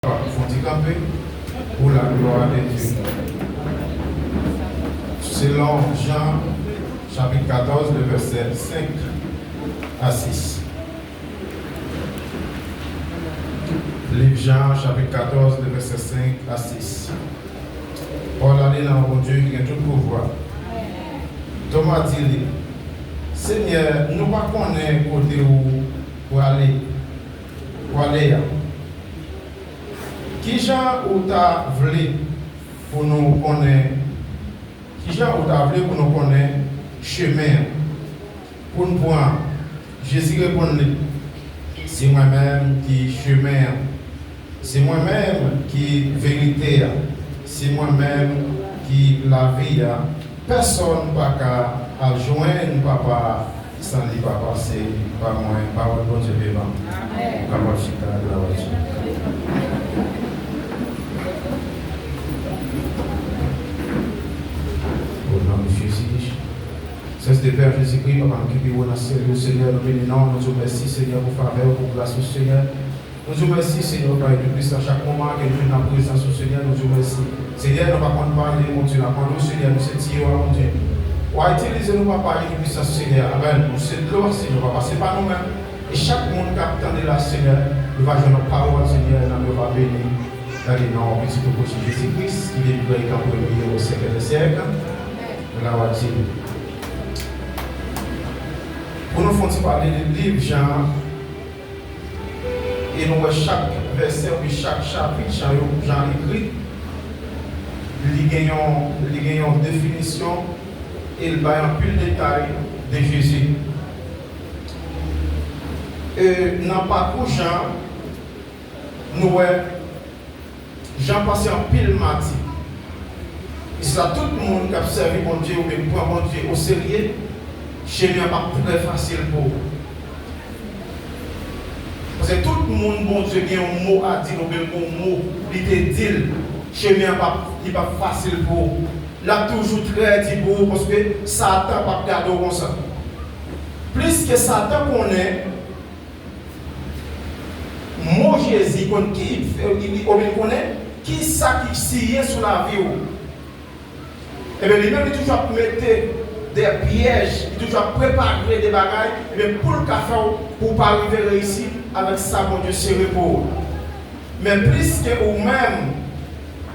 Handicapés pour la gloire de Dieu. Selon Jean chapitre 14, le verset 5 à 6. Livre Jean chapitre 14, le verset 5 à 6. Paul allait dans mon Dieu qui a tout pouvoir. Thomas dit, Seigneur, nous ne connaissons pas côté où pour aller. Qui Jean ou t'a voulu pour nous connaître? Qui Jean ou t'a voulu pour nous connaître chemin? Pour nous voir, Jésus répondit, c'est moi-même qui chemin, c'est moi-même qui vérité, c'est moi-même qui la vie. Personne n'a qu'à joindre papa sans lui papa, c'est pas moi, pas votre bon Dieu vivant. Amen. C'est Père Jésus-Christ, Papa, nous qui vivons dans le Seigneur, nous bénissons, nous vous remercions, Seigneur, pour faveur, pour grâce au Seigneur. Nous vous remercions, Seigneur, Père, de plus à chaque moment que nous sommes dans la présence au Seigneur, nous vous remercions. Seigneur, nous ne pouvons pas parler, mon Dieu, la parole, Seigneur, nous sommes mon Dieu. On va utiliser nous, Papa, de plus à Seigneur, Amen. Nous sommes gloire, Seigneur, Papa, ce n'est pas nous-mêmes. Et chaque monde qui attend de la Seigneur, nous va jouer notre parole, Seigneur, nous va bénir. Dans les noms, petit peu de Jésus-Christ, qui est le grand premier au siècle des siècles. Nous l'avons dit. Pour nous faire parler du livre Jean, et nous voyons chaque verset ou chaque chapitre, Jean écrit, il y a une définition et il y a un peu de détails de Jésus. Et dans le parcours Jean, nous voyons Jean passé en pile martyr. Et ça, tout le monde qui a servi mon Dieu ou bien prend mon Dieu au sérieux. Chez nous, ce n'est pas très facile pour vous. Parce que tout le monde, bon Dieu, a un mot à dire, ou bien un mot, il te dit, chez nous, ce n'est pas facile pour vous. Là, toujours très dit pour vous, parce que Satan n'a pas gardé comme ça. Plus que Satan connaît, moi Jésus, qui ça qui scie sur la vie. Et bien, lui-même, il toujours mettre des pièges, il toujours préparer des bagages, mais pour le café, pour ne pas arriver à réussir avec ça, mon Dieu, c'est repos. Mais plus que vous-même,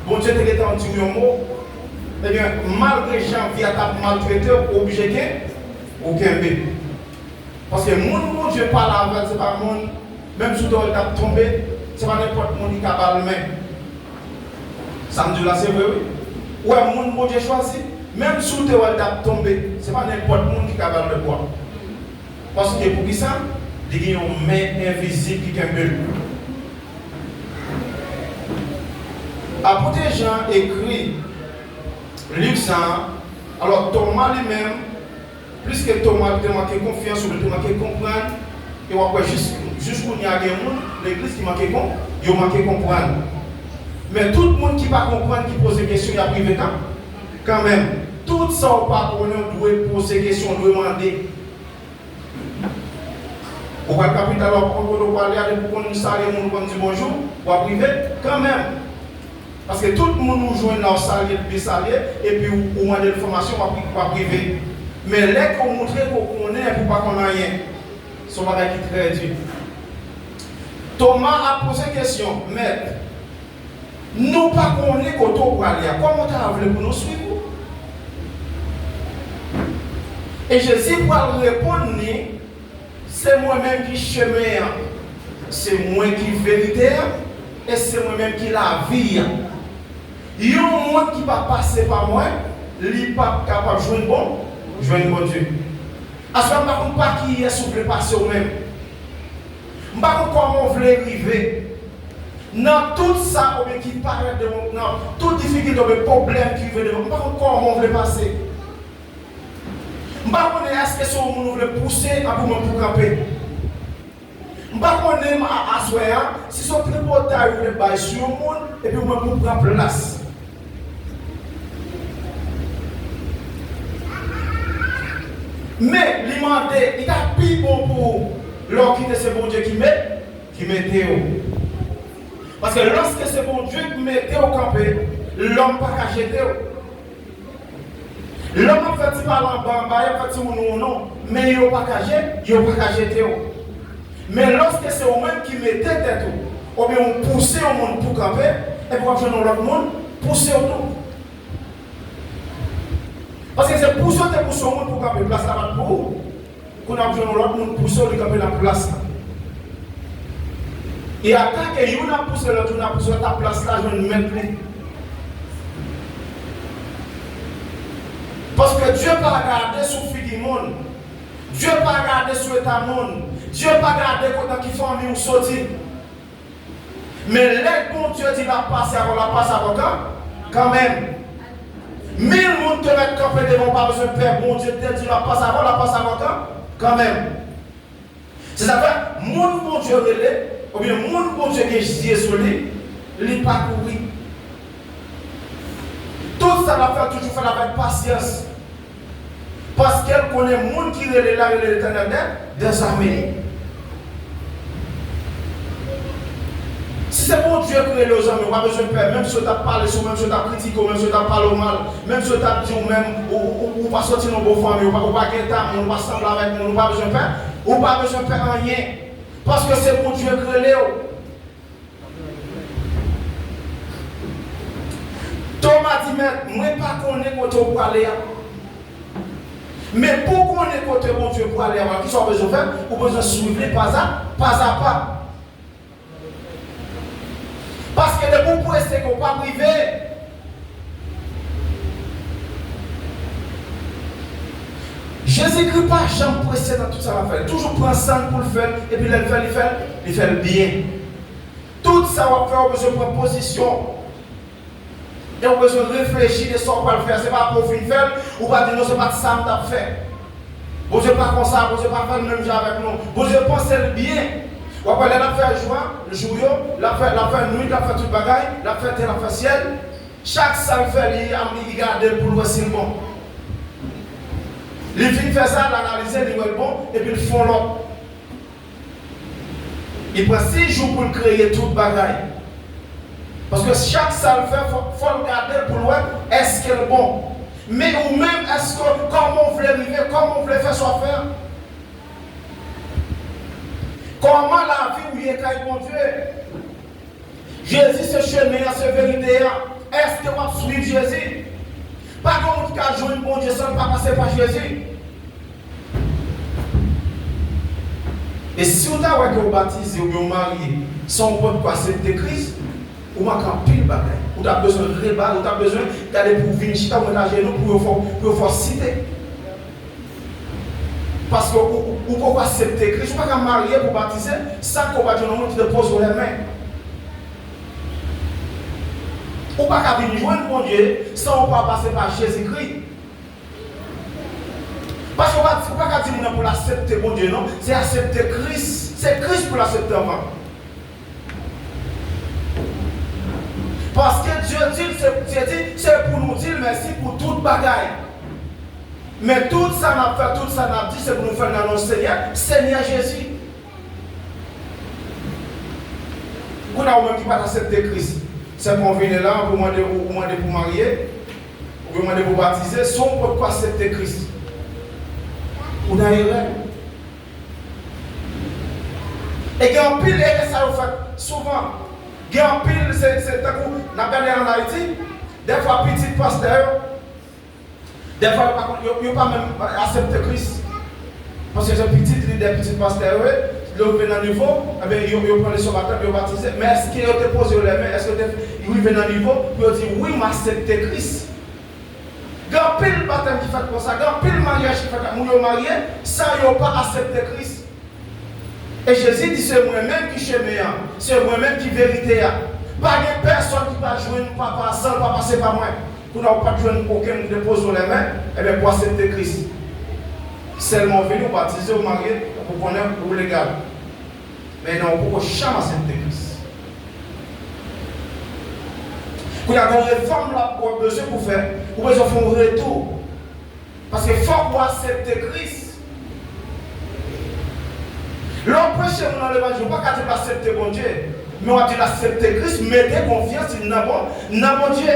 bon Dieu, tu es entendu un mot, eh bien, malgré les gens qui ont maltraité, obligé aucun bé. Parce que mon Dieu parle avec, ce n'est pas mon, même si tu as tombé, ce n'est pas n'importe qui qui a parlé le même. Samedi là, c'est vrai, oui. Ouais, mon Dieu choisi. Même si tu as tombé, ce n'est pas n'importe qui est capable de boire. Parce que pour ça, il y a une main invisible qui est belle. Apôtre Jean écrit livre ça. Alors Thomas lui-même, plus que Thomas il manqué confiance ou il manqué comprendre, et après jusqu'où il y a des gens, l'église qui manquait il manqué comprendre. Mais tout le monde qui ne pas comprendre, qui pose des questions, il y a privé quand même. Tout ça, on doit poser des questions, on doit demander. Au capital, on doit parler avec nous, on doit dire bonjour, on va priver quand même. Parce que tout le monde nous joue dans le salaire, et puis on demande des informations, on va priver. Mais là qu'on montre qu'on connaît, pour pas qu'on a rien, c'est un bagage qui est très dur. Thomas a posé une question, maître. Nous ne pas connaître qu'on pour aller. Comment tu as voulu pour nous suivre? Et Jésus pour répondre, c'est moi-même qui chemin, c'est moi qui vérité, et c'est moi-même qui la vie. Il y a un monde qui va passer par moi, il n'est pas capable de jouer bon Dieu. À ce moment-là, je ne sais pas qui est soufflé passer au même. Je ne sais pas comment on veut arriver. Dans tout ça, qui paraît de mon, dans toute difficulté, de problème qui veut de moi, je ne sais pas comment on veut passer. Je ne sais pas est-ce que ce monde veut pousser pour camper. Je ne sais pas si son tripotage veut bailler sur le monde et puis pour prendre place. Mais l'imandé, il a plus bon pour l'or qui est ce bon Dieu qui met où. Parce que lorsque c'est bon Dieu qui mettait au campé, l'homme pas qu'à jeter. L'homme en fait il parle en bas, il fait non, mais il n'a pas qu'à jeter. Mais lorsque c'est au même qui mettait tête, ou bien on poussait au monde pour camper, et pour faire l'autre monde, pousser autour. Parce que c'est pousser au monde pour camper, place là-bas pour vous. Qu'on a besoin de l'autre monde pousser au camper la place. Et attaque, et on a poussé l'autre, on a poussé ta place là, je ne mets plus. Parce que Dieu n'a pas regardé sur le fil du monde. Dieu n'a pas regardé sur l'état monde. Dieu n'a pas regardé quand il fait un sorti. Mais l'aide bon Dieu dit la passe avant quand même. 1000 personnes te mettent campé devant pas besoin de faire bon Dieu te dit la passe avant quand même. C'est ça fait, mon bon Dieu relais, ou bien mon bon Dieu qui est sur lui, il pas courir. Tout ça va faire toujours faire avec patience. Parce qu'elle connaît le monde qui est là, l'éternel des armées. Si c'est bon Dieu qui est là aux hommes, on n'a pas besoin de faire, même si tu as parlé, même si tu as critiqué, même si tu as parlé mal, même si tu as dit ou même, ou pas sortir dans vos familles, ou pas quitter, ou pas sembler avec nous, ou pas besoin de faire, ou pas besoin de faire rien. Parce que c'est bon Dieu qui est là. Thomas dit, mais moi pas connaître côté pour aller. Mais pour connaître côté bon Dieu pour aller, qui sont besoin de faire, ou besoin de suivre pas à pas. Parce que de vous pouvez rester qu'on pas privé. Jésus-Christ pas jamais pressé dans tout ça va faire. Toujours prendre ça pour le faire et puis il fait bien. Tout ça va faire, on a besoin de prendre position. Et on a besoin de réfléchir de ce qu'on va faire. Ce n'est pas pour faire ou pas dire non, ce n'est pas ça que tu as fait. Vous ne pas comme ça, vous ne pas faire le même genre avec nous. Vous ne pensez bien. Vous avez fait joie, le jour, la fait nuit, la fait toute bagaille, la fait terre, la fait ciel. Chaque salle fait, il garde pour le c'est bon. Les filles font ça, l'analyser, ils voient bon, et puis ils font l'autre. Il prend 6 jours pour créer toute bagaille. Parce que chaque salle fait, il faut regarder pour voir est-ce qu'elle est bon. Mais ou même est-ce que, comment on veut arriver, comment on veut faire son affaire. Comment la vie où il est caillé mon Dieu? Jésus, ce chemin, ce vérité, est-ce que vous suivez Jésus? Pas comme tu as joué un bon Dieu sans pas passer par Jésus. Et si vous avez baptisé ou bien marié, sans pas accepter Christ, vous avez un pile bagaille. Vous avez besoin de rebat, vous avez besoin d'aller pour venir chita ou la genou pour faire citer. Parce que vous pouvez accepter Christ, vous ne pouvez pas marier pour baptiser sans qu'on va dire non, qui te pose sur les mains. Vous ne pouvez pas venir joindre mon Dieu sans pas passer par Jésus-Christ. Parce que vous ne pouvez pas dire pour l'accepter mon Dieu, non, c'est accepter Christ. C'est Christ pour l'accepter avant. Parce que Dieu dit, c'est pour nous dire merci pour toute bagaille. Mais tout ça n'a fait, tout ça n'a dit, c'est pour nous faire dans notre Seigneur Jésus. Vous n'avez même pas accepté Christ. C'est qu'on vient là, vous demandez pour marier, vous demandez pour baptiser, si on ne peut pas accepter Christ. Vous n'avez rien. Et il y a un pile, et ça vous fait souvent. Il y a un pile, c'est un coup, on a gagné en Haïti, des fois petit pasteur, des fois il n'y a pas même accepté Christ. Parce que j'ai des petits pasteurs, ils viennent à niveau, ils prennent son matin, ils baptisent. Mais est-ce qu'ils ont posé les mains? Est-ce qu'ils viennent à niveau? Ils ont dit oui, mais accepté Christ. Il y a un pile baptême qui fait comme ça, il y a un pile mariage qui fait comme ça. Ils marié, ça, ils n'ont pas accepté Christ. Et Jésus dit c'est moi-même qui chemin, c'est moi-même qui vérité. Pas de personne qui va jouer un papa sans pas passer par moi. Pour ne pas jouer aucun qui dépose sur les mains, et bien pour accepter Christ. Seulement venir baptiser ou marier pour connaître pour légal. Mais non, pour jamais accepter Christ. Quand il y a une réforme là, pour besoin pour faire, pour besoin de faire un retour. Parce qu'il faut pour accepter Christ. L'homme prêche dans l'évangile, pas qu'à accepter bon Dieu. Mais on a dit l'accepter Christ, mettez confiance dans mon Dieu.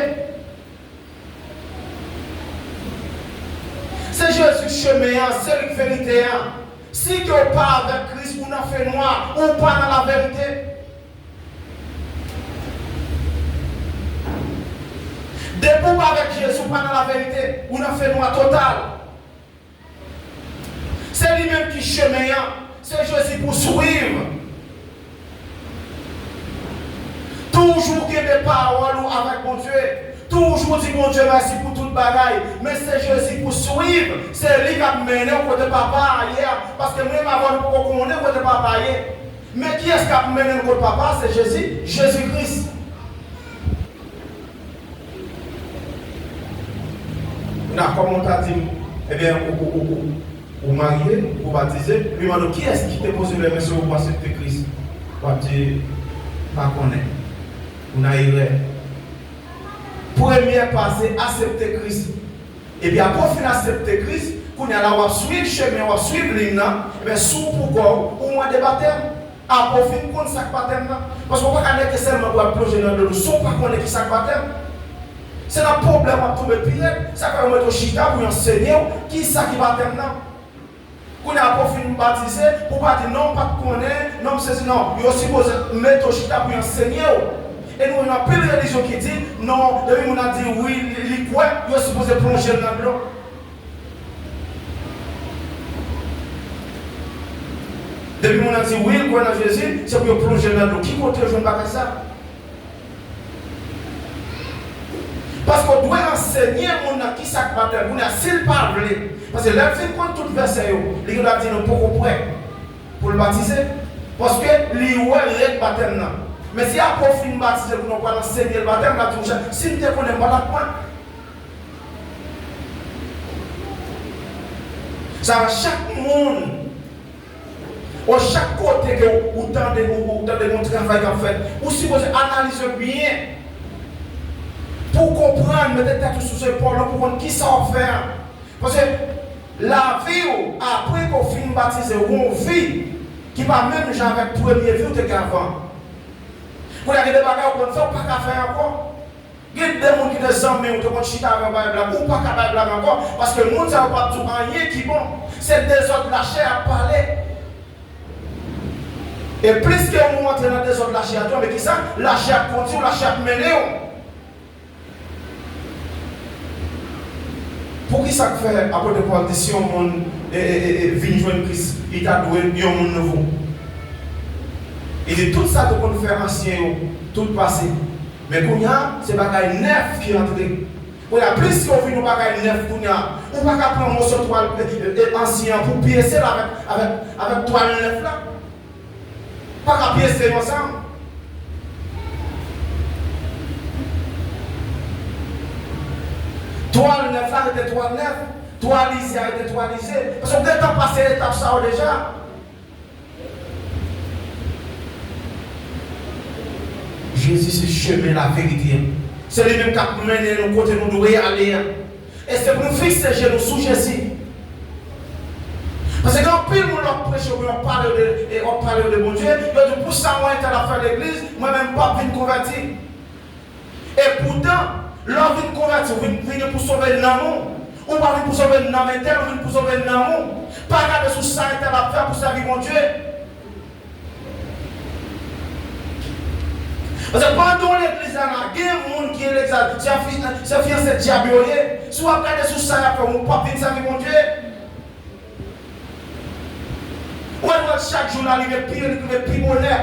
C'est Jésus chemin, c'est la vérité. Si tu n'es pas avec Christ, vous n'en faites noir, ou pas dans la vérité. Debout avec Jésus, pas dans la vérité, vous n'en faites noir total. C'est lui-même qui chemin, c'est Jésus pour suivre. Toujours qu'il y ait des paroles avec mon Dieu. Toujours dire mon Dieu merci pour toute bagaille. Mais c'est Jésus pour suivre. C'est lui qui a mené au côté de papa hier. Parce que même avant de connaître au côté de papa hier. Mais qui est-ce qui a mené au côté de papa? C'est Jésus. Jésus-Christ. Comme on t'a dit, eh bien, vous mariez, vous baptisez. Lui demande qui est-ce qui te pose les mains sur vous pour accepter Christ? Vous dites, pas connaître. Vous n'avez première passée, accepter Christ. Et bien, après fin accepter Christ, qu'on a là, on va suivre le chemin, on va suivre l'hymne, et bien, sous pourquoi, au moins des baptêmes. Après fin, qu'on sac baptême. Parce qu'on ne peut pas connaître seulement pour plonger dans l'eau, sans pas connaître qui sac baptême. C'est un problème à tomber pire. Ça peut mettre au chita pour enseigner qui sac baptême. Qu'on a après fin baptisé, pour pas dire non, pas de connaître, non, c'est non. Il est aussi supposé mettre au chita pour enseigner. Et nous, on a plein de religions qui disent non, depuis on a dit oui, les quoi, il est supposé plonger dans l'eau. Depuis on a dit oui, le quoi dans Jésus, c'est pour plonger dans l'eau. Qui compte je ne pas faire ça? Parce qu'on doit enseigner mon qui s'est baptême, on a s'il parlé. Parce que là, il compte tout le verset, il a dit non, pourquoi prêt pour le baptiser? Parce que lui, ouais, le baptême. Mais si après fin baptisé, vous n'avez pas enseigné le baptême, si vous ne connaissez pas la point, ça va chaque monde, ou chaque côté que vous tentez de mon travail en fait, ou si vous analysez bien, pour comprendre, mettez tête sous épaule, pour comprendre qui ça va faire. Parce que la vie, après qu'on finit baptisé, on vit, qui va même genre avec le premier vie qu'avant. Vous avez des bagages qu'on ne fait pas faire encore. Il y a des gens qui sont des amis, qui sont chita avec la Bible, ou pas avec la Bible encore, parce que le monde ne sait pas tout rien qui est bon. C'est des autres la chair à parler. Et plus que vous montrez dans des autres la chair à toi, mais qui ça? La chair continue, la chair mêlée. Pour qui ça fait après de quoi si on vient jouer Christ, il t'a doué un monde nouveau. Il dit tout ça qu'on fait ancien, tout passé. Mais qu'on y a, c'est bagaille neuf qui est entré. On a plus qu'on vit nos bagailles neuf qu'on y a. On ne peut pas prendre mon toile ancien pour piécer avec toile neuf là. Pas qu'à piécer ensemble. Toile neuf là était toile neuf. Toile lisée était toile lisée. Parce qu'on peut passer l'étape ça déjà. Jésus, c'est le chemin, la vérité. C'est lui-même qui a mené nous côté nous devons aller. Et c'est pour nous fixer nous sous Jésus. Parce que quand pile nous prêche, on parle de mon Dieu, il dit pour ça, moi, j'étais à faire l'église, moi-même, pas venir convertir. Et pourtant, l'homme vient convertir, vient pour sauver l'amour. On va venir pour sauver l'amour, on vient pour sauver l'amour. Pas regarder sous ça, j'étais à faire pour servir mon Dieu. Parce que pendant l'église, il y a des gens qui est l'église, c'est fiancé diabolier. Si vous regardez sous ça, on ne peut pas venir servir mon Dieu. Ou alors chaque jour, il y a pire bonheur.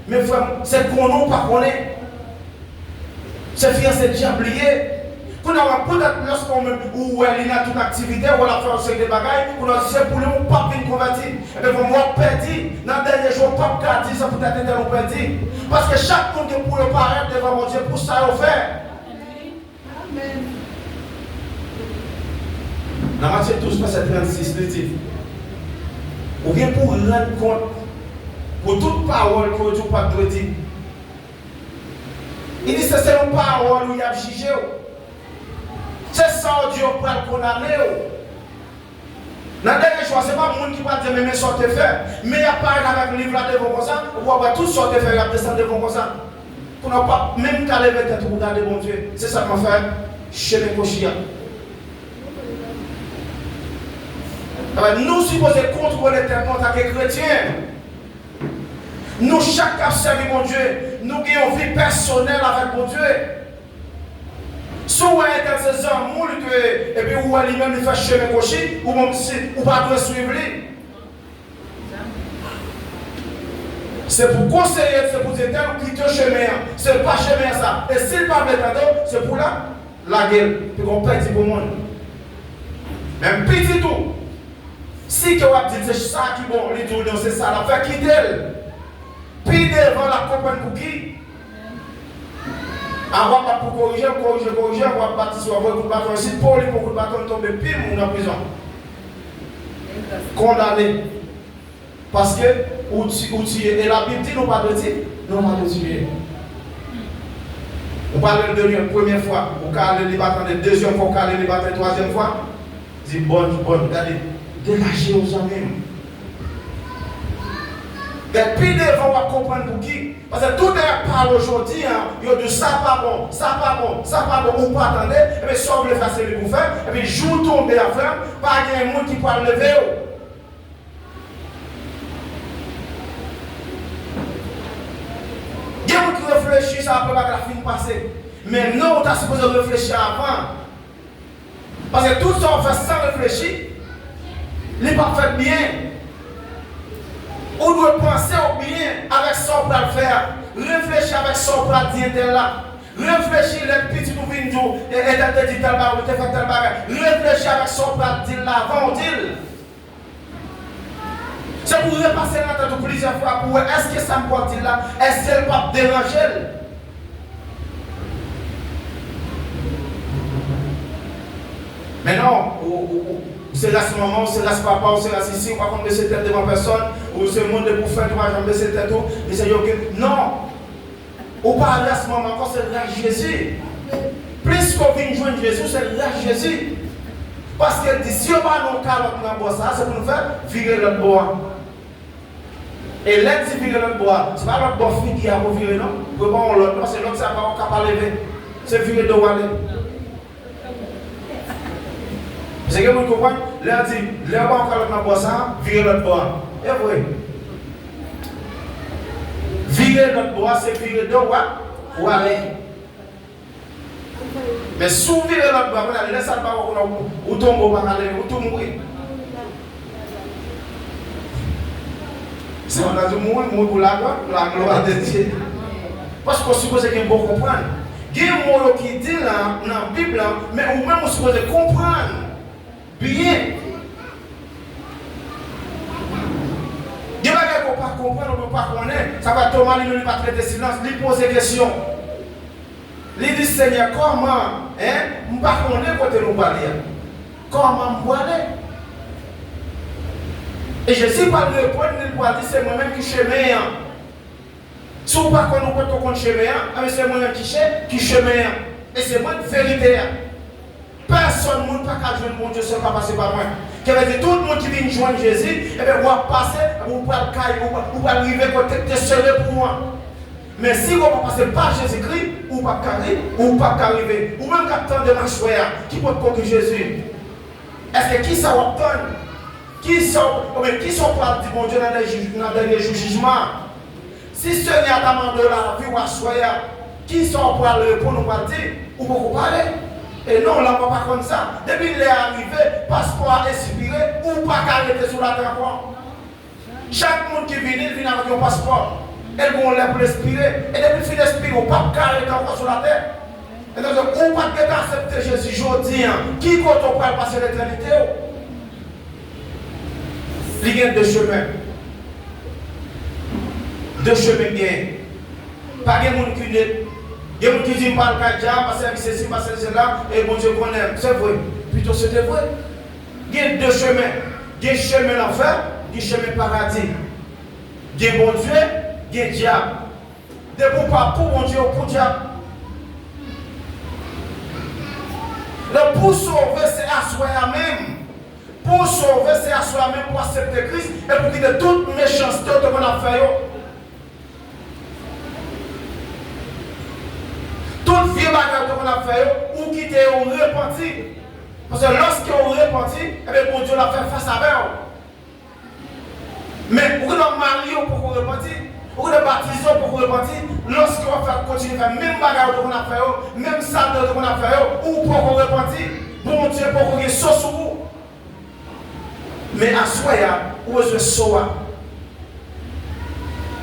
Mais c'est qu'on n'a pas connaît. C'est fiancé diabolier. Peut-être lorsqu'on ou elle a toute activité, ou elle a fait des bagailles, on a dit c'est pour nous pas venir convertir. Et bien, on va perdre. Dans le dernier jour, pas garder ça peut être nous perdu. Parce que chaque monde qui pour le paraître devant mon Dieu, pour ça, il faire. Amen. Dans Matthieu 12, verset 36, il dit ou bien pour rendre compte, pour toute parole que Dieu pas de dire. Il dit c'est une parole où il y a jugé. C'est ça Dieu pour le condamner. Dans le dernier choix, ce n'est pas le monde qui va dire mais sortez faire. Mais il n'y a pas avec le livre là devant comme ça. On va avoir tout sortez faire, il y a descendre devant comme ça. Pour ne pas même qu'à lever tête pour regarder mon Dieu. C'est ça qu'on fait chez les cochillas. Nous supposons contrôler tête en tant que chrétiens. Nous, chaque qui servi mon Dieu, nous avons une vie personnelle avec mon Dieu. Si vous êtes dans ces amours, et puis vous allez même faire chemin coché, ou même si vous ne pouvez pas suivre. C'est pour conseiller, c'est pour dire quitter le chemin. Ce n'est pas chemin ça. Et s'il ne parle pas, c'est pour la gueule. Puis on perd pour le monde. Même petit tout. Si vous avez dit c'est ça qui est bon, les deux, c'est ça, la fait quitter. Puis devant la compagnie pour qui? On va pas pour corriger, on va bâtir, on va coup de bâton ici, pour lui, pour coup de bâton tomber pile, on est en prison. Condamné. Parce que, ou tuer. Et la Bible dit, non pas de tuer. Non pas de tuer. On parle de lui la première fois, on parle de battre la deuxième fois, on parle de battre la troisième fois. Dit bonne, regardez, dégagez aux amis. Et puis devant, on va comprendre pour qui. Parce que tout le monde parle aujourd'hui, il y a de ça pas bon, ça pas bon, ça pas bon, on peut attendre, et puis sauve le facile pour faire, et puis jour tomber à faire, pas il y a un monde qui peut lever. Il y a des gens qui réfléchissent après la fin passée. Mais non, on est supposé réfléchir avant. Parce que tout ça on fait sans réfléchir, il n'est pas fait bien. On doit penser au bien avec son qu'on va faire. Réfléchir avec son qu'on va dire là. Réfléchir les petits nous viennent dire et t'as dit tel bagage, t'as fait tel bagage. Réfléchir avec son qu'on va dire là avant dire. C'est pour repasser dans la tête plusieurs fois pour est-ce que ça me peut dire là? Est-ce qu'elle va déranger? Mais non, c'est là ce moment, c'est là ce papa, c'est là ici, on va pas baisser tête devant personne, ou c'est le monde pour faire, on va jamais baisser tête, mais c'est ok. Non! On parle à ce moment encore, c'est là Jésus. Plus qu'on vient joindre Jésus, c'est là Jésus. Parce que si on va nous calotte dans le bois, ça, c'est pour nous faire virer notre bois. Et l'aide de virer notre bois, ce n'est pas notre bois qui a pour virer, non? Pour pas l'autre, c'est l'autre, ça va pas lever. C'est virer de aller. C'est que vous comprenez? Là, dit, là, on va dans le bois, ça, virer notre bois. Et vrai. Virer notre bois, c'est virer de ou aller. Mais si vous virez notre bois, vous allez laisser le bois, vous tombez, vous allez, vous tombez. Si on a tout le monde pour la gloire de Dieu. Parce qu'on suppose qu'il faut comprendre. Il y a un mot qui dit là, dans la Bible, mais ou même on suppose comprendre. Bien. Il y a des gens qui ne peuvent pas comprendre, on ne peut pas connaître. Ça va Thomas, il ne peut pas traiter silence, il pose des questions. Il dit Seigneur, comment, je ne peux pas connaître côté nous parler. Comment je peux aller? Et je ne sais pas le répondre, il va dire c'est moi-même qui chemin. Si vous ne pouvez pas connaître chemin, c'est moi-même qui chemin. Et c'est moi la vérité. Personne ne peut pas joindre mon Dieu, ça ne va pas passer par moi. Qui veut dire tout le monde qui vient joindre Jésus, et bien, on va passer, on va arriver à te serrer pour moi. Mais si on ne va passer par Jésus-Christ, on ne va pas arriver. Ou même quand de ma choix, qui peut contre Jésus. Est-ce que qui ça va obtenir? Qui sont pour dire mon Dieu dans le dernier jugement? Si ce n'est pas demandé la vie ou à choisir, qui sont pour le répondre, on va dire, ou pour parler? Et non, on ne va pas comme ça. Depuis qu'il est arrivé, passeport expiré, ou pas arrêter sur la terre. Chaque monde qui vient, il vient avec un passeport. Elles vont les respirer. Et depuis qu'il expire, on ne peut pas arrêter encore sur la terre. Et donc, on ne peut pas accepter Jésus aujourd'hui. Qui compte on peut passer l'éternité? Il y a deux chemins. Deux chemins bien. Pas de monde qui n'est. Il y a des gens qui disent pas le cas, parce que c'est ci, parce que c'est là, et mon Dieu connaît. C'est vrai. Plutôt c'était vrai. Il y a deux chemins. Il y a un chemin d'enfer, il y a un chemin paradis. Il y a bon Dieu, il y a diable. De pour mon Dieu ou pour diable. Le pour sauver, c'est à soi même. Pour sauver, c'est à soi-même pour accepter Christ et pour quitter toute méchanceté que qu'on a fait. Toute vie bagarre qu'on a fait, ou quitter ou repentir. Parce que lorsqu'on repentit, eh bien, bon Dieu l'a fait face à eux. Mais pour que nous marions pour qu'on repentir, pour que nous baptisons pour qu'on repentir, lorsqu'on va continuer à faire même bagarre qu'on a fait, même sale qu'on a fait, ou pour qu'on repentir, bon Dieu pour qu'on ait sauce sur vous. Mais à soi, où est-ce que soi?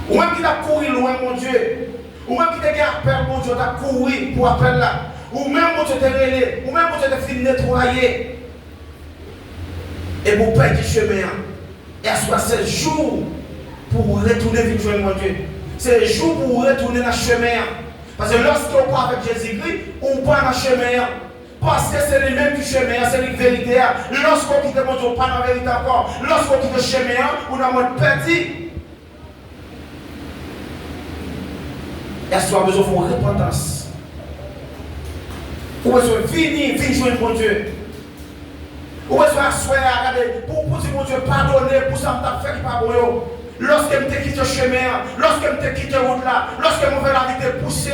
Ou même qui t'a couru loin, mon Dieu. Ou même qui t'a appelé, mon Dieu, t'a couru pour appel là. Ou même mon Dieu t'a relé. Ou même mon Dieu t'a fini nettoyer. Et vous perdez du chemin. Et à soi, c'est le jour pour retourner vite, mon Dieu. C'est le jour pour retourner dans le chemin. Parce que lorsqu'on part avec Jésus-Christ, on part dans le chemin. Parce que c'est le même du chemin, c'est la vérité. Lorsqu'on quitte mon Dieu, pas dans la vérité encore. Lorsqu'on quitte le chemin, on a moins perdu. Et ce soit besoin de repentance. Ou besoin de venir joindre mon Dieu. Ou besoin de regarder pour dire mon Dieu, pardonner pour ça que fait qui pas bon. Lorsque je quitte le chemin, lorsque je quitte la route là, lorsque je fais la vie de pousser.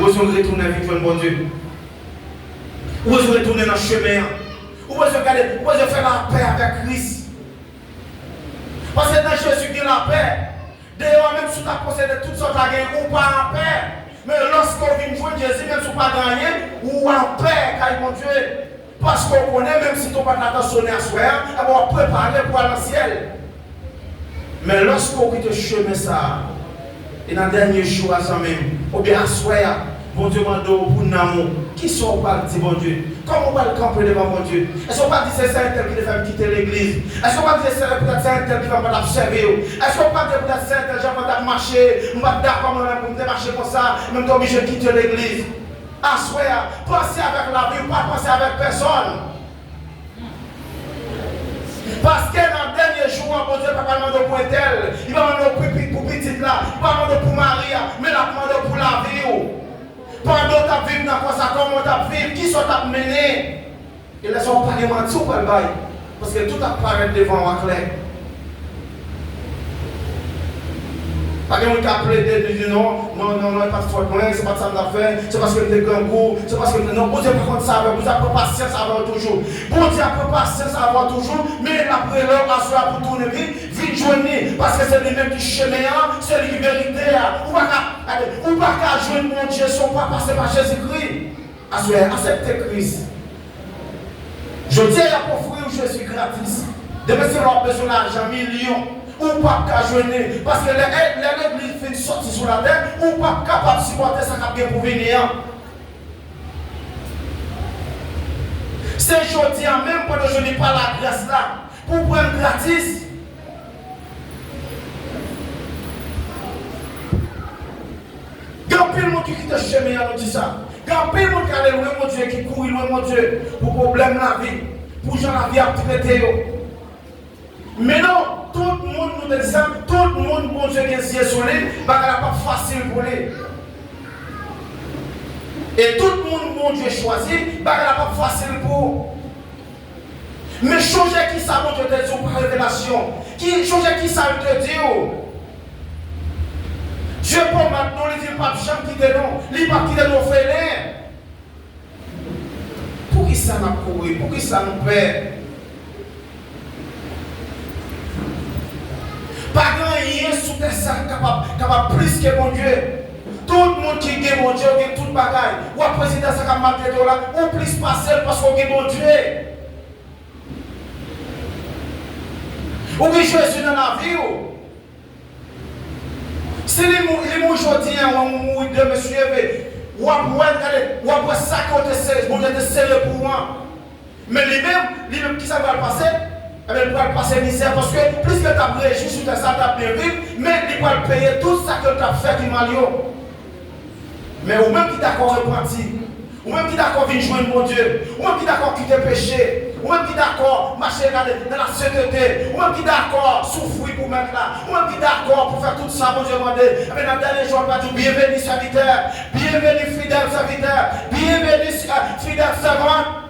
Où est-ce qu'on retourne avec le bon Dieu? Où est-ce qu'on retourne dans le chemin? Où est-ce qu'on faire la paix avec Christ? Parce que dans Jésus qui a la paix, d'ailleurs même si tu as possédé toutes sortes de gains, ou pas en paix. Mais lorsqu'on vient jouer Jésus, même si tu n'as pas gagné, ou en paix, car mon Dieu. Parce qu'on connaît, même si tu n'as pas attentionné à soi, on va préparer pour aller dans le ciel. Mais lorsqu'on quitte le chemin, ça. Et dans le dernier jour, à ça même, ou bien à soi, bon Dieu m'a donné pour l'amour. Qui sont pas dit, bon Dieu? Comment on va le camper devant mon Dieu? Est-ce qu'on va dire que c'est un tel qui devait quitter l'église? Est-ce qu'on va dire que c'est un tel qui va pas observer? Est-ce qu'on va dire que c'est un tel qui va marcher? Je vais d'accord pour me marcher comme ça, même obligé de quitter l'église. À soi, pensez avec la vie, pas penser avec personne. Parce que dans le dernier jour, mon Dieu, papa demande pour tel, il va demander pour petit là, il va demander pour Maria, mais il va demander pour la vie. Pendant que tu vis dans quoi ça, comment tu vis, qui sont mené. Et là, ils sont pas menti ou pas le bail. Parce que tout apparaît devant moi clair. Pas de monde qui a plaidé, qui dit non, pas de faute, c'est pas ça que je fait, c'est parce que je suis grand goût, c'est parce que non, bon Dieu, par contre, ça va, vous avez patience avant toujours. Bon Dieu, a patience avant toujours, mais après l'heure, à soi pour tourner vite joindre, parce que c'est le même qui chemin, c'est la vérité. Ou pas qu'à joindre mon Dieu, son pas passer par Jésus-Christ. Acceptez Christ. Je dis à la pauvreté où Jésus gratis. Demain, c'est leur besoin d'argent, millions. Ou pas qu'à joindre. Parce que l'église fait une sortie sur la terre, ou pas capable de supporter ça qui a bien pour venir. C'est aujourd'hui, même quand je n'ai pas la grâce là, pour prendre gratis. Il y a plein de monde qui quitte le chemin à nous dire ça. Il y a plein de monde qui allait loin, mon Dieu, qui court loin, mon Dieu, pour problème de la vie, pour gens la vie à traiter. Mais non, tout le monde nous dit ça, tout le monde, mon Dieu, qui est sur lui, c'est pas facile pour lui. Et tout le monde, mon Dieu, choisi, c'est pas facile pour. Mais changer qui ça, mon Dieu, te dit par révélation. Changer qui ça, te dit. Dieu pour maintenant, il dit pas de chambre qui te non, il pas qui te non fait. Pour qui ça n'a couru, pour qui ça nous perd? Pas grand-chose sous terre capable plus que mon Dieu. Tout le monde qui est mon Dieu, qui est tout bagaille. Ou un président ça comme malgré là, ou plus passer parce qu'on est mon Dieu. Ou qui Jésus dans la vie. Si les mots aujourd'hui, on mourit de monsieur, ou après ça qu'on te serre, bon Dieu te serre pour moi. Mais lui-même qui ça va le passer? Eh bien, il va le passer misère parce que plus que tu as réagi sur ta ça, tu as bien vivre, mais il va le payer tout ça que tu as fait du mal. Mais ou même qui t'a encore repenti, Ou même qui d'accord venir joindre mon Dieu. Ou même qui d'accord quitter péché. Ou même qui d'accord marcher dans la sainteté. Ou même qui d'accord souffrir pour mettre là. Ou même qui d'accord pour faire tout ça, mon Dieu, demandé. Mais dans le dernier jour, on va dire bienvenue serviteur. Bienvenue fidèle serviteur. Bienvenue fidèle servant.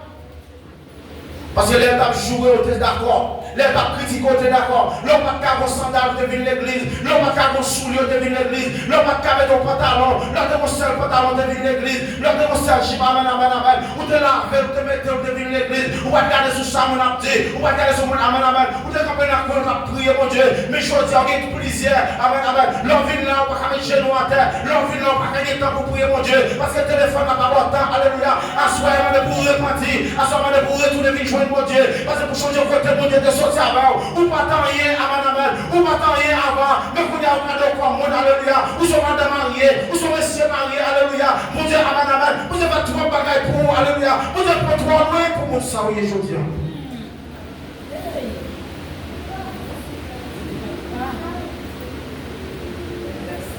Parce que les gens jouent, on est d'accord. Les gens critiquent, on est d'accord. L'homme n'a pas de sandales, on devine l'église. L'homme n'a pas de souliers, on devine l'église. L'homme n'a pas de pantalon. L'homme n'a pas de seul pantalon, on devine l'église. L'homme n'a pas de seul chip, amen. Ou te laver, ou te mettre, on devine l'église. Ou va regarder sur ça, mon abdi. Ou va regarder sur mon amen. Ou te camper dans le coin, prier, mon Dieu. Mais je dis, on a tout plaisir, amen. L'homme vient là, on va mettre genou à terre. L'homme vient là, on va gagner temps pour prier, mon Dieu. Parce que le téléphone n'a pas de temps, alléluia. Assoyez-moi pour repentir. Assoyez-moi pour retourner, venir joindre mon Dieu. Parce que pour changer le côté, mon Dieu, de sortir avant. Ou pas tant rien, amen. Ou pas tant rien avant. Mais vous avez un quoi, mon alléluia. Ou sont madame mariée. Ou sont messieurs mariés, alléluia. Mon Dieu, amen. Vous avez trois bagailles pour vous, alléluia. Vous avez pas trois loin pour mon ça, oui, je dis.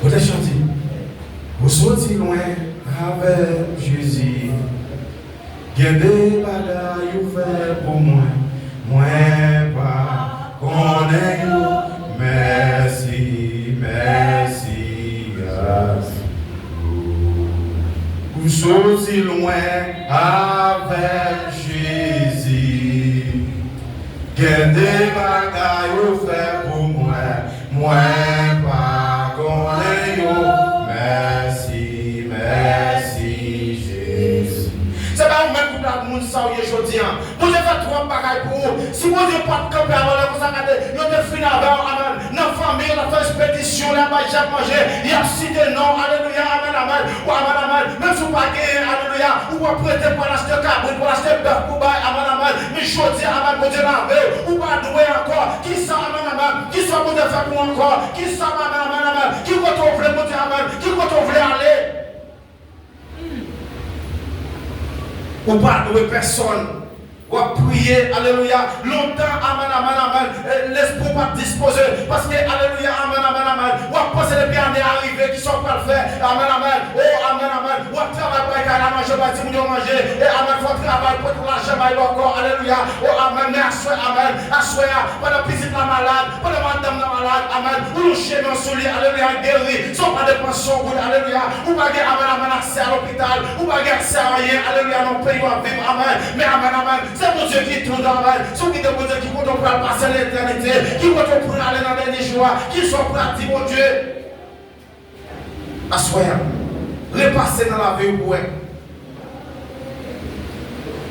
Vous êtes chanté. Vous sortez loin avec Jésus. Gardez bagaille ou fait pour moi. Moi pas connais merci, merci. Vous sortez loin avec Jésus. Gardez bagaille ou fait pour moi. Moi pas connais merci, merci Jésus. C'est pas même pour la monde ça aujourd'hui. Vous avez fait trois bagailles pour vous. Si vous n'avez pas de camper avant la consacrée, vous avez fini avant, amen. Dans la famille, on a fait expédition, là, bas j'ai mangé. Il y a cité non, alléluia, amen. Ou amen. Même si vous pas gagné, alléluia, ou pas prêter pour l'acheter cabri, pour l'acheter bœuf, pour bail, amen. Mais je dis, amen, mon Dieu, ou pas doué encore. Qui ça, amen. Qui ça, vous devez faire pour encore. Qui ça, amen. Qui retrouve le mon Dieu, amen. Qui retrouve aller. Ou pas de personne. Ou prier, alléluia. Longtemps, amen. L'esprit pas disposé. Parce que, alléluia, amen. Ou penser les biens arrivés qui sont pas faits. Amen. Oh, amen. Ou travailler pour aller manger, si vous manger. Et amen, faut travailler pour l'argent, encore, alléluia. Oh, amen. Mais assoya. Pendant visite la malade, pendant madame la malade, amen. Ou le chemin solide, alléluia, guéri. Sans pas de pension, alléluia. Ou pas de, amen, accès à l'hôpital. Ou pas de accès à rien, alléluia, non pays à vivre, amen. Mais amen. C'est mon Dieu qui tourne dans la c'est qui mon Dieu qui compte pour passer l'éternité, qui compte pour aller dans les derniers jours, qui sont pratiques, mon Dieu. Assoya. Repasser dans la vie au pouet.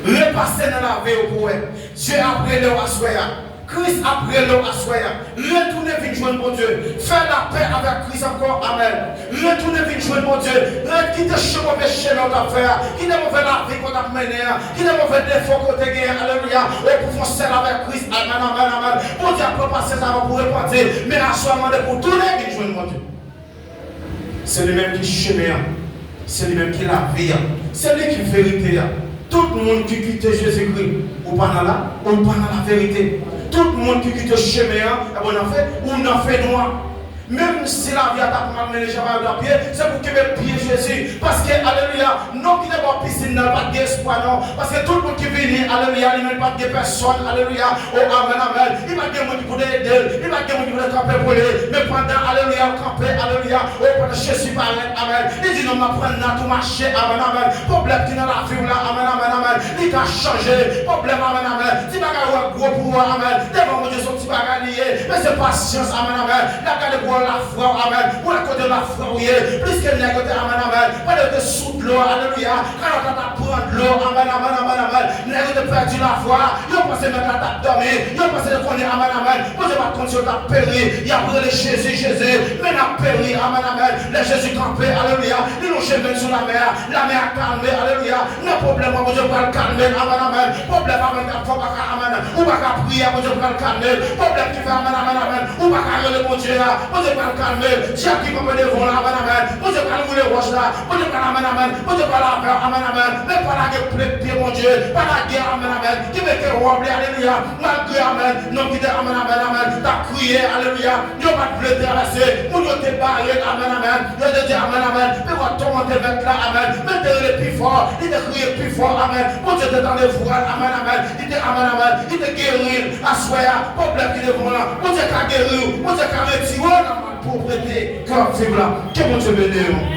Repasser dans la vie au pouet. Dieu après le assoya. Christ après l'eau assoya. Retournez vite joindre mon Dieu. Faire la paix avec Christ encore. Amen. Retournez vite joindre mon Dieu. Quittez ce mauvais chemin qu'on a fait. Qui ne mauvais la vie qu'on a mené. Qui ne mauvais défaut qu'on a gagné. Alléluia. Et pour faire celle avec Christ. Amen. Mon Dieu peut passer ça pour répondre. Mais assoyez-moi pour tourner vite joindre mon Dieu. C'est lui-même qui chemin. C'est lui-même qui la vie. C'est lui qui vérité. Tout le monde qui quitte Jésus-Christ. Ou pas dans la vérité. Tout le monde qui quitte le chemin, on en fait noir. Même si la vie a pas mené jamais à pied, c'est pour que mes pieds Jésus. Parce que, alléluia, non qui n'est pas piscine, n'a pas d'espoir, non. Parce que tout le monde qui vient, alléluia, il n'a pas de personne, alléluia. Oh, amen. Il va dire, moi, qui peut aider, il va dire, moi, qui peut camper pour lui. Mais pendant, alléluia, camper, alléluia, oh, pendant Jésus parle, amen. Il dit, non, ma prendre là, tout marcher, amen. Problème qui dans la vie, là, amen. Il a changé, problème, amen. Si bagarre, gros pouvoir, amen. Devant mon Dieu, son petit bagarre lié. Mais c'est patience, amen. La garde pour la foi, amen. Pour la côté de la foi, oui. Plus que les côtés, amen. Pas de sous de l'eau, alléluia. Quand on va prendre l'eau, amen. Les de perdu la foi. Ils ont pensé mettre la table dormir. Ils ont pensé de connaître, amen. Moi, je vais continuer à périr. Il y a pris les Jésus. Mais la périr, amen. Les Jésus campé, alléluia. Ils l'ont chemin sur la mer a calmé, alléluia. Le problème, moi, je vais le calmer, amen. Problème, amen. Ou pas qu'à prier, moi, je vais le calmer. problème qui fait amen, ou pas carrer le bon Dieu là, bon Dieu pas le calmer, chaque qui peut devant là, amen, bon Dieu pas le rouler roche là, bon Dieu pas amen, bon Dieu pas la peur, amen, mais pas la guerre plaie mon Dieu, pas la guerre, amen, qui met que robe, alléluia, malgré amen, non qui dit amen, t'as crié, alléluia, Dieu va te traverser, pour Dieu te barrer, amen, Dieu te dit amen, mais va tomber avec là, amen, mettez-le plus fort, il te crie plus fort, amen, bon Dieu te dans les voiles, amen, il te amen, il te guérit, à soi, problème qui est devant là, bon Dieu t'a guéri, bon Dieu t'a retiré, pour prêter, comme c'est là, que mon Dieu bénisse.